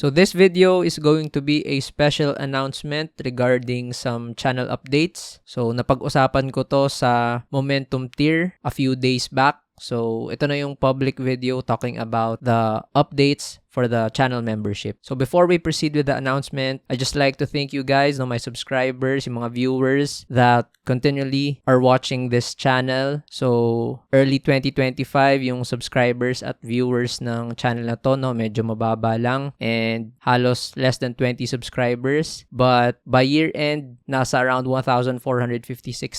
So this video is going to be a special announcement regarding some channel updates. So napag-usapan ko to sa Momentum tier a few days back. So ito na yung public video talking about the updates for the channel membership. So before we proceed with the announcement, I just like to thank you guys, my subscribers, yung mga viewers that continually are watching this channel. So early 2025, yung subscribers at viewers ng channel na to, medyo mababa lang and halos less than 20 subscribers. But by year end, nasa around 1,456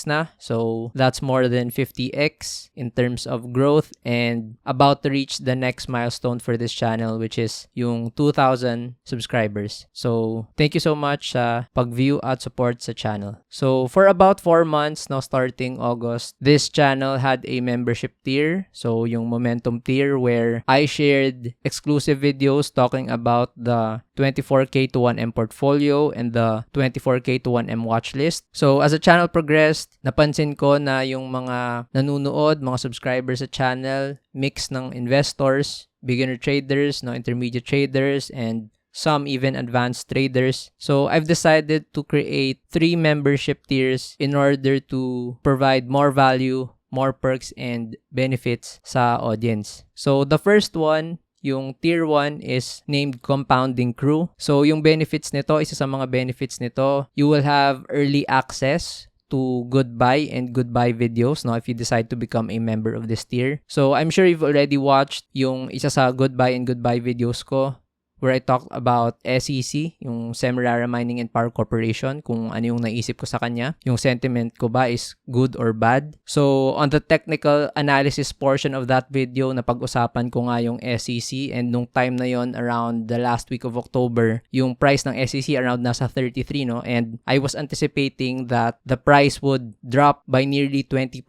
na. So that's more than 50x in terms of growth and about to reach the next milestone for this channel, which is yung 2,000 subscribers. So, thank you so much sa pag-view at support sa channel. So, for about 4 months, starting August, this channel had a membership tier. So, yung Momentum tier where I shared exclusive videos talking about the 24K to 1M portfolio and the 24K to 1M watch list. So, as the channel progressed, napansin ko na yung mga nanunood, mga subscribers sa channel, mix ng investors, beginner traders, intermediate traders, and some even advanced traders. So I've decided to create 3 membership tiers in order to provide more value, more perks, and benefits sa audience. So the first one, yung tier 1 is named Compounding Crew. So yung benefits nito, isa sa mga benefits nito, you will have early access to goodbye and goodbye videos if you decide to become a member of this tier. So I'm sure you've already watched yung isa sa goodbye and goodbye videos ko where I talked about SEC, yung Semirara Mining and Power Corporation, kung ano yung naisip ko sa kanya. Yung sentiment ko ba is good or bad. So, on the technical analysis portion of that video, napag-usapan ko nga yung SEC and nung time na yon around the last week of October, yung price ng SEC around nasa 33, and I was anticipating that the price would drop by nearly 20%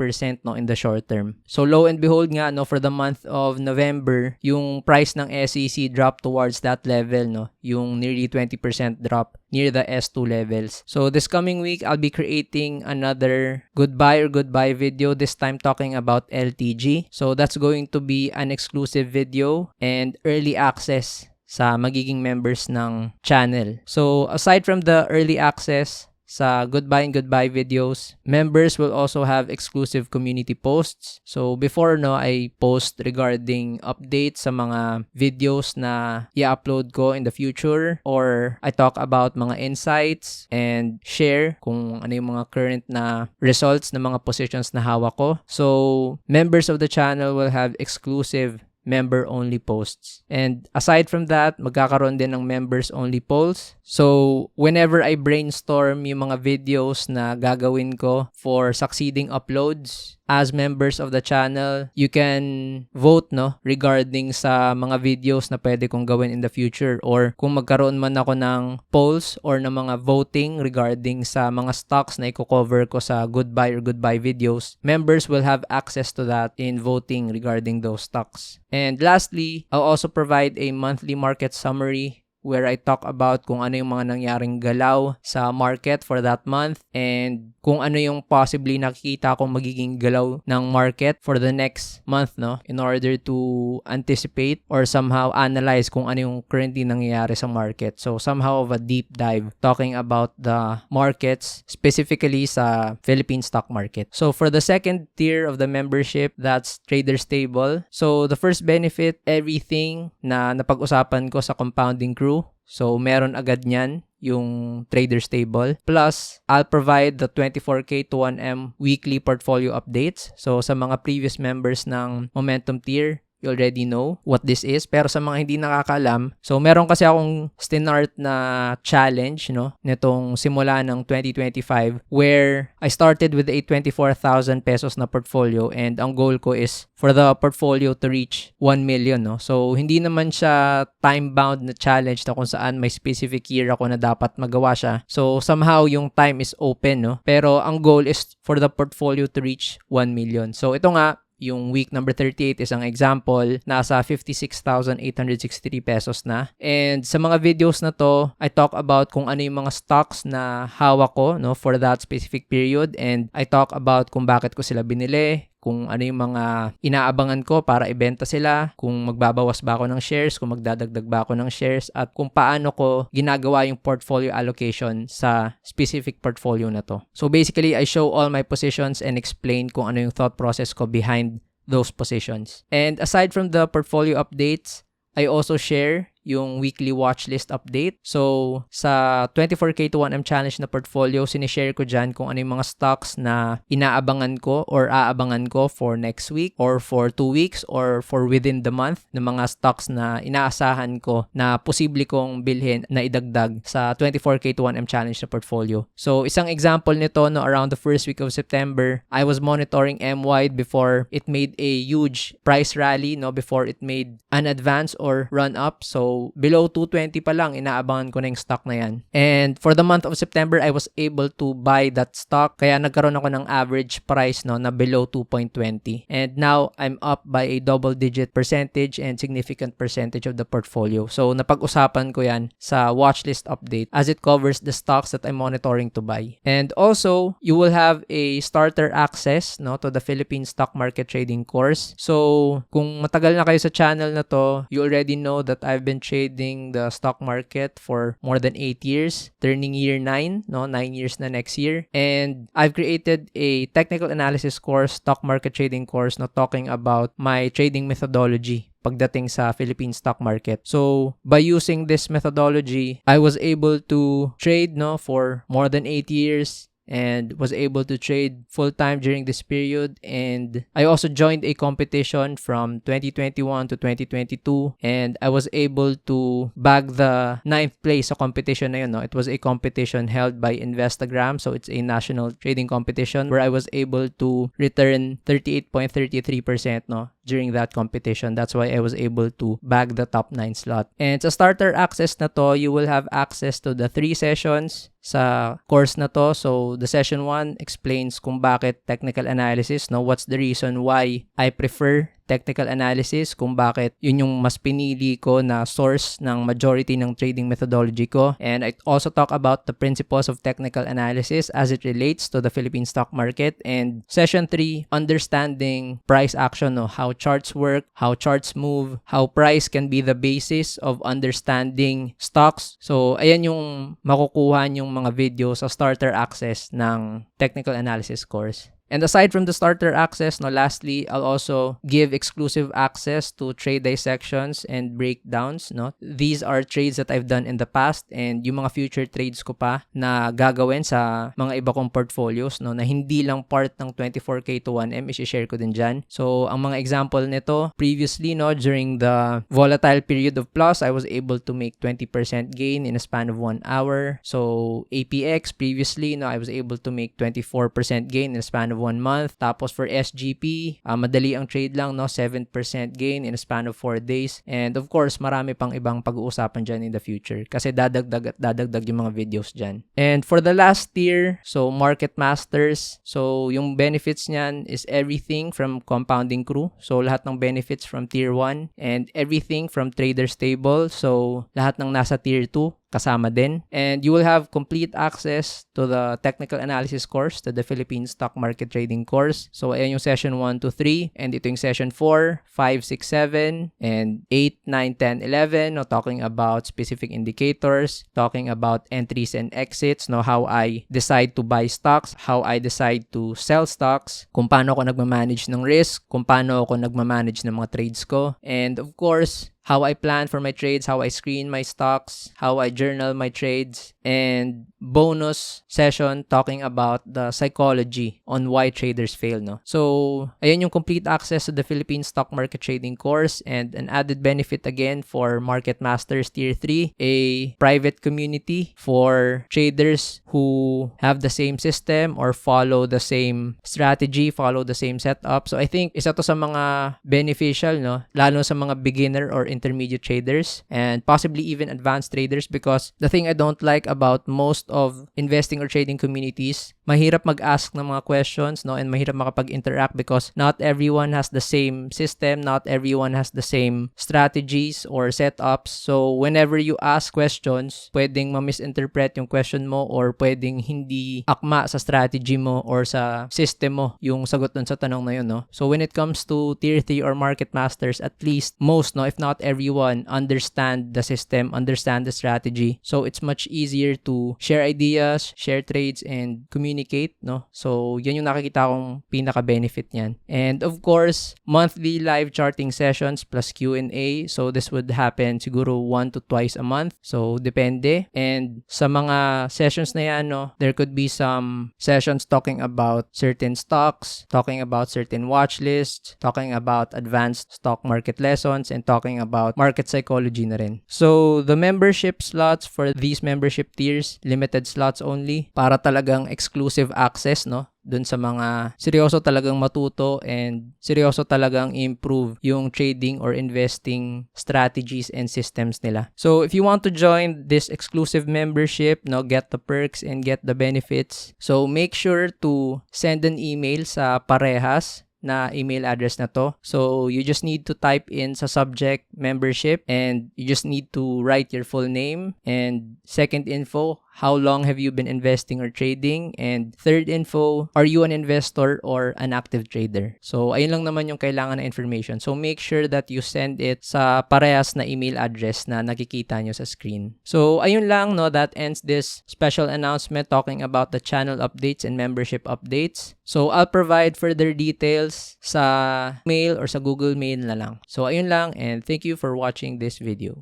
in the short term. So, lo and behold nga, for the month of November, yung price ng SEC dropped towards that level, yung nearly 20% drop near the S2 levels. So this coming week, I'll be creating another goodbye video, this time talking about LTG. So that's going to be an exclusive video and early access sa magiging members ng channel. So aside from the early access sa goodbye and goodbye videos, members will also have exclusive community posts. So before I post regarding updates sa mga videos na i-upload ko in the future, or I talk about mga insights and share kung ano yung mga current na results ng mga positions na hawak ko. So members of the channel will have exclusive member-only posts. And aside from that, magkakaroon din ng members-only polls. So, whenever I brainstorm yung mga videos na gagawin ko for succeeding uploads, as members of the channel, you can vote regarding sa mga videos na pwede kong gawin in the future, or kung magkaroon man ako ng polls or ng mga voting regarding sa mga stocks na i-cover ko sa goodbye or goodbye videos, members will have access to that in voting regarding those stocks. And lastly, I'll also provide a monthly market summary where I talk about kung ano yung mga nangyaring galaw sa market for that month and kung ano yung possibly nakikita kong magiging galaw ng market for the next month, in order to anticipate or somehow analyze kung ano yung currently nangyayari sa market. So, somehow of a deep dive talking about the markets, specifically sa Philippine stock market. So, for the second tier of the membership, that's Trader Stable. So, the first benefit, everything na napag-usapan ko sa Compounding Crew. So, meron agad niyan yung Trader Stable. Plus, I'll provide the 24K to 1M weekly portfolio updates. So, sa mga previous members ng Momentum tier, you already know what this is. Pero sa mga hindi nakakaalam, so meron kasi akong stinart na challenge, nitong simula ng 2025 where I started with a 24,000 pesos na portfolio and ang goal ko is for the portfolio to reach 1 million, So, hindi naman siya time-bound na challenge na kung saan may specific year ako na dapat magawa siya. So, somehow yung time is open, Pero ang goal is for the portfolio to reach 1 million. So, ito nga, yung week number 38 is ang example, nasa 56,863 pesos na. And sa mga videos na to, I talk about kung ano yung mga stocks na hawak ko for that specific period, and I talk about kung bakit ko sila binili, kung ano yung mga inaabangan ko para ibenta sila, kung magbabawas ba ako ng shares, kung magdadagdag ba ako ng shares, at kung paano ko ginagawa yung portfolio allocation sa specific portfolio na to. So basically, I show all my positions and explain kung ano yung thought process ko behind those positions. And aside from the portfolio updates, I also share yung weekly watch list update. So, sa 24K to 1M challenge na portfolio, sinishare ko dyan kung ano yung mga stocks na inaabangan ko or aabangan ko for next week or for 2 weeks or for within the month na mga stocks na inaasahan ko na posible kong bilhin na idagdag sa 24K to 1M challenge na portfolio. So, isang example nito, no, around the first week of September, I was monitoring M-Wide before it made a huge price rally, no, before it made an advance or run up. So, below 220 pa lang, inaabangan ko na yung stock na yan. And for the month of September, I was able to buy that stock. Kaya nagkaroon ako ng average price, no, na below 2.20. And now, I'm up by a double-digit percentage and significant percentage of the portfolio. So, napag-usapan ko yan sa watchlist update as it covers the stocks that I'm monitoring to buy. And also, you will have a starter access, no, to the Philippine stock market trading course. So, kung matagal na kayo sa channel na to, you already know that I've been trading the stock market for more than 8 years, turning year 9, no, 9 years na next year. And I've created a technical analysis course, stock market trading course, no, talking about my trading methodology pagdating sa Philippine stock market. So, by using this methodology, I was able to trade, no, for more than 8 years and was able to trade full-time during this period. And I also joined a competition from 2021 to 2022, and I was able to bag the 9th place sa competition na yun, no? It was a competition held by Investagram, so it's a national trading competition where I was able to return 38.33%, no, during that competition. That's why I was able to bag the top 9 slot. And sa starter access na to, you will have access to the 3 sessions sa course na to. So, the session 1 explains kung bakit technical analysis, no? What's the reason why I prefer technical analysis, kung bakit yun yung mas pinili ko na source ng majority ng trading methodology ko. And I also talk about the principles of technical analysis as it relates to the Philippine stock market. And session 3, understanding price action, no? How charts work, how charts move, how price can be the basis of understanding stocks. So, ayan yung makukuha yung mga video sa starter access ng technical analysis course. And aside from the starter access, no, lastly, I'll also give exclusive access to trade dissections and breakdowns, no. These are trades that I've done in the past and yung mga future trades ko pa na gagawin sa mga iba kong portfolios, no, na hindi lang part ng 24K to 1M, i-share ko din dyan. So, ang mga example nito, previously, no, during the volatile period of plus, I was able to make 20% gain in a span of 1 hour. So, APX, previously, no, I was able to make 24% gain in a span of 1 month. Tapos for SGP, madali ang trade lang, no, 7% gain in a span of 4 days. And of course, marami pang ibang pag-uusapan dyan in the future kasi dadagdag at dadagdag yung mga videos dyan. And for the last tier, so Market Masters, so yung benefits niyan is everything from Compounding Crew. So lahat ng benefits from tier 1 and everything from Trader's Table. So lahat ng nasa tier 2 kasama din. And you will have complete access to the technical analysis course, to the Philippine stock market trading course. So, ayan yung session 1 to 3. And ito yung session 4, 5, 6, 7, and 8, 9, 10, 11. No, talking about specific indicators, talking about entries and exits, no, how I decide to buy stocks, how I decide to sell stocks, kung paano ako nagmamanage ng risk, kung paano ako nagmamanage ng mga trades ko. And of course, how I plan for my trades, how I screen my stocks, how I journal my trades, and bonus session talking about the psychology on why traders fail, no? So, ayan yung complete access to the Philippine stock market trading course, and an added benefit again for Market Masters Tier 3, a private community for traders who have the same system or follow the same strategy, follow the same setup. So, I think isa to sa mga beneficial, no? Lalo sa mga beginner or intermediate traders and possibly even advanced traders, because the thing I don't like about most of investing or trading communities, mahirap mag-ask ng mga questions, no, and mahirap makapag-interact because not everyone has the same system, not everyone has the same strategies or setups. So whenever you ask questions, pwedeng ma-misinterpret yung question mo or pwedeng hindi akma sa strategy mo or sa system mo yung sagot dun sa tanong na yun, no? So when it comes to tier 3 or market masters, at least most, no, if not everyone, understand the system, understand the strategy. So it's much easier to share ideas, share trades, and communicate, no? So yan yung nakikita kong pinaka-benefit niyan. And of course, monthly live charting sessions plus Q&A. So this would happen siguro 1 to twice a month. So depende. And sa mga sessions na yan, no, there could be some sessions talking about certain stocks, talking about certain watch lists, talking about advanced stock market lessons, and talking about market psychology na rin. So the membership slots for these membership tiers, limited slots only para talagang exclusive access, no, dun sa mga seryoso talagang matuto and seryoso talagang improve yung trading or investing strategies and systems nila. So if you want to join this exclusive membership, no, get the perks and get the benefits, so make sure to send an email sa parehas na email address na to. So you just need to type in sa subject membership and you just need to write your full name, and second info, how long have you been investing or trading, and third info, are you an investor or an active trader? So ayun lang naman yung kailangan na information. So make sure that you send it sa parehas na email address na nakikita nyo sa screen. So ayun lang, no, that ends this special announcement talking about the channel updates and membership updates. So I'll provide further details sa mail or sa Google Mail na lang. So ayun lang, and thank you for watching this video.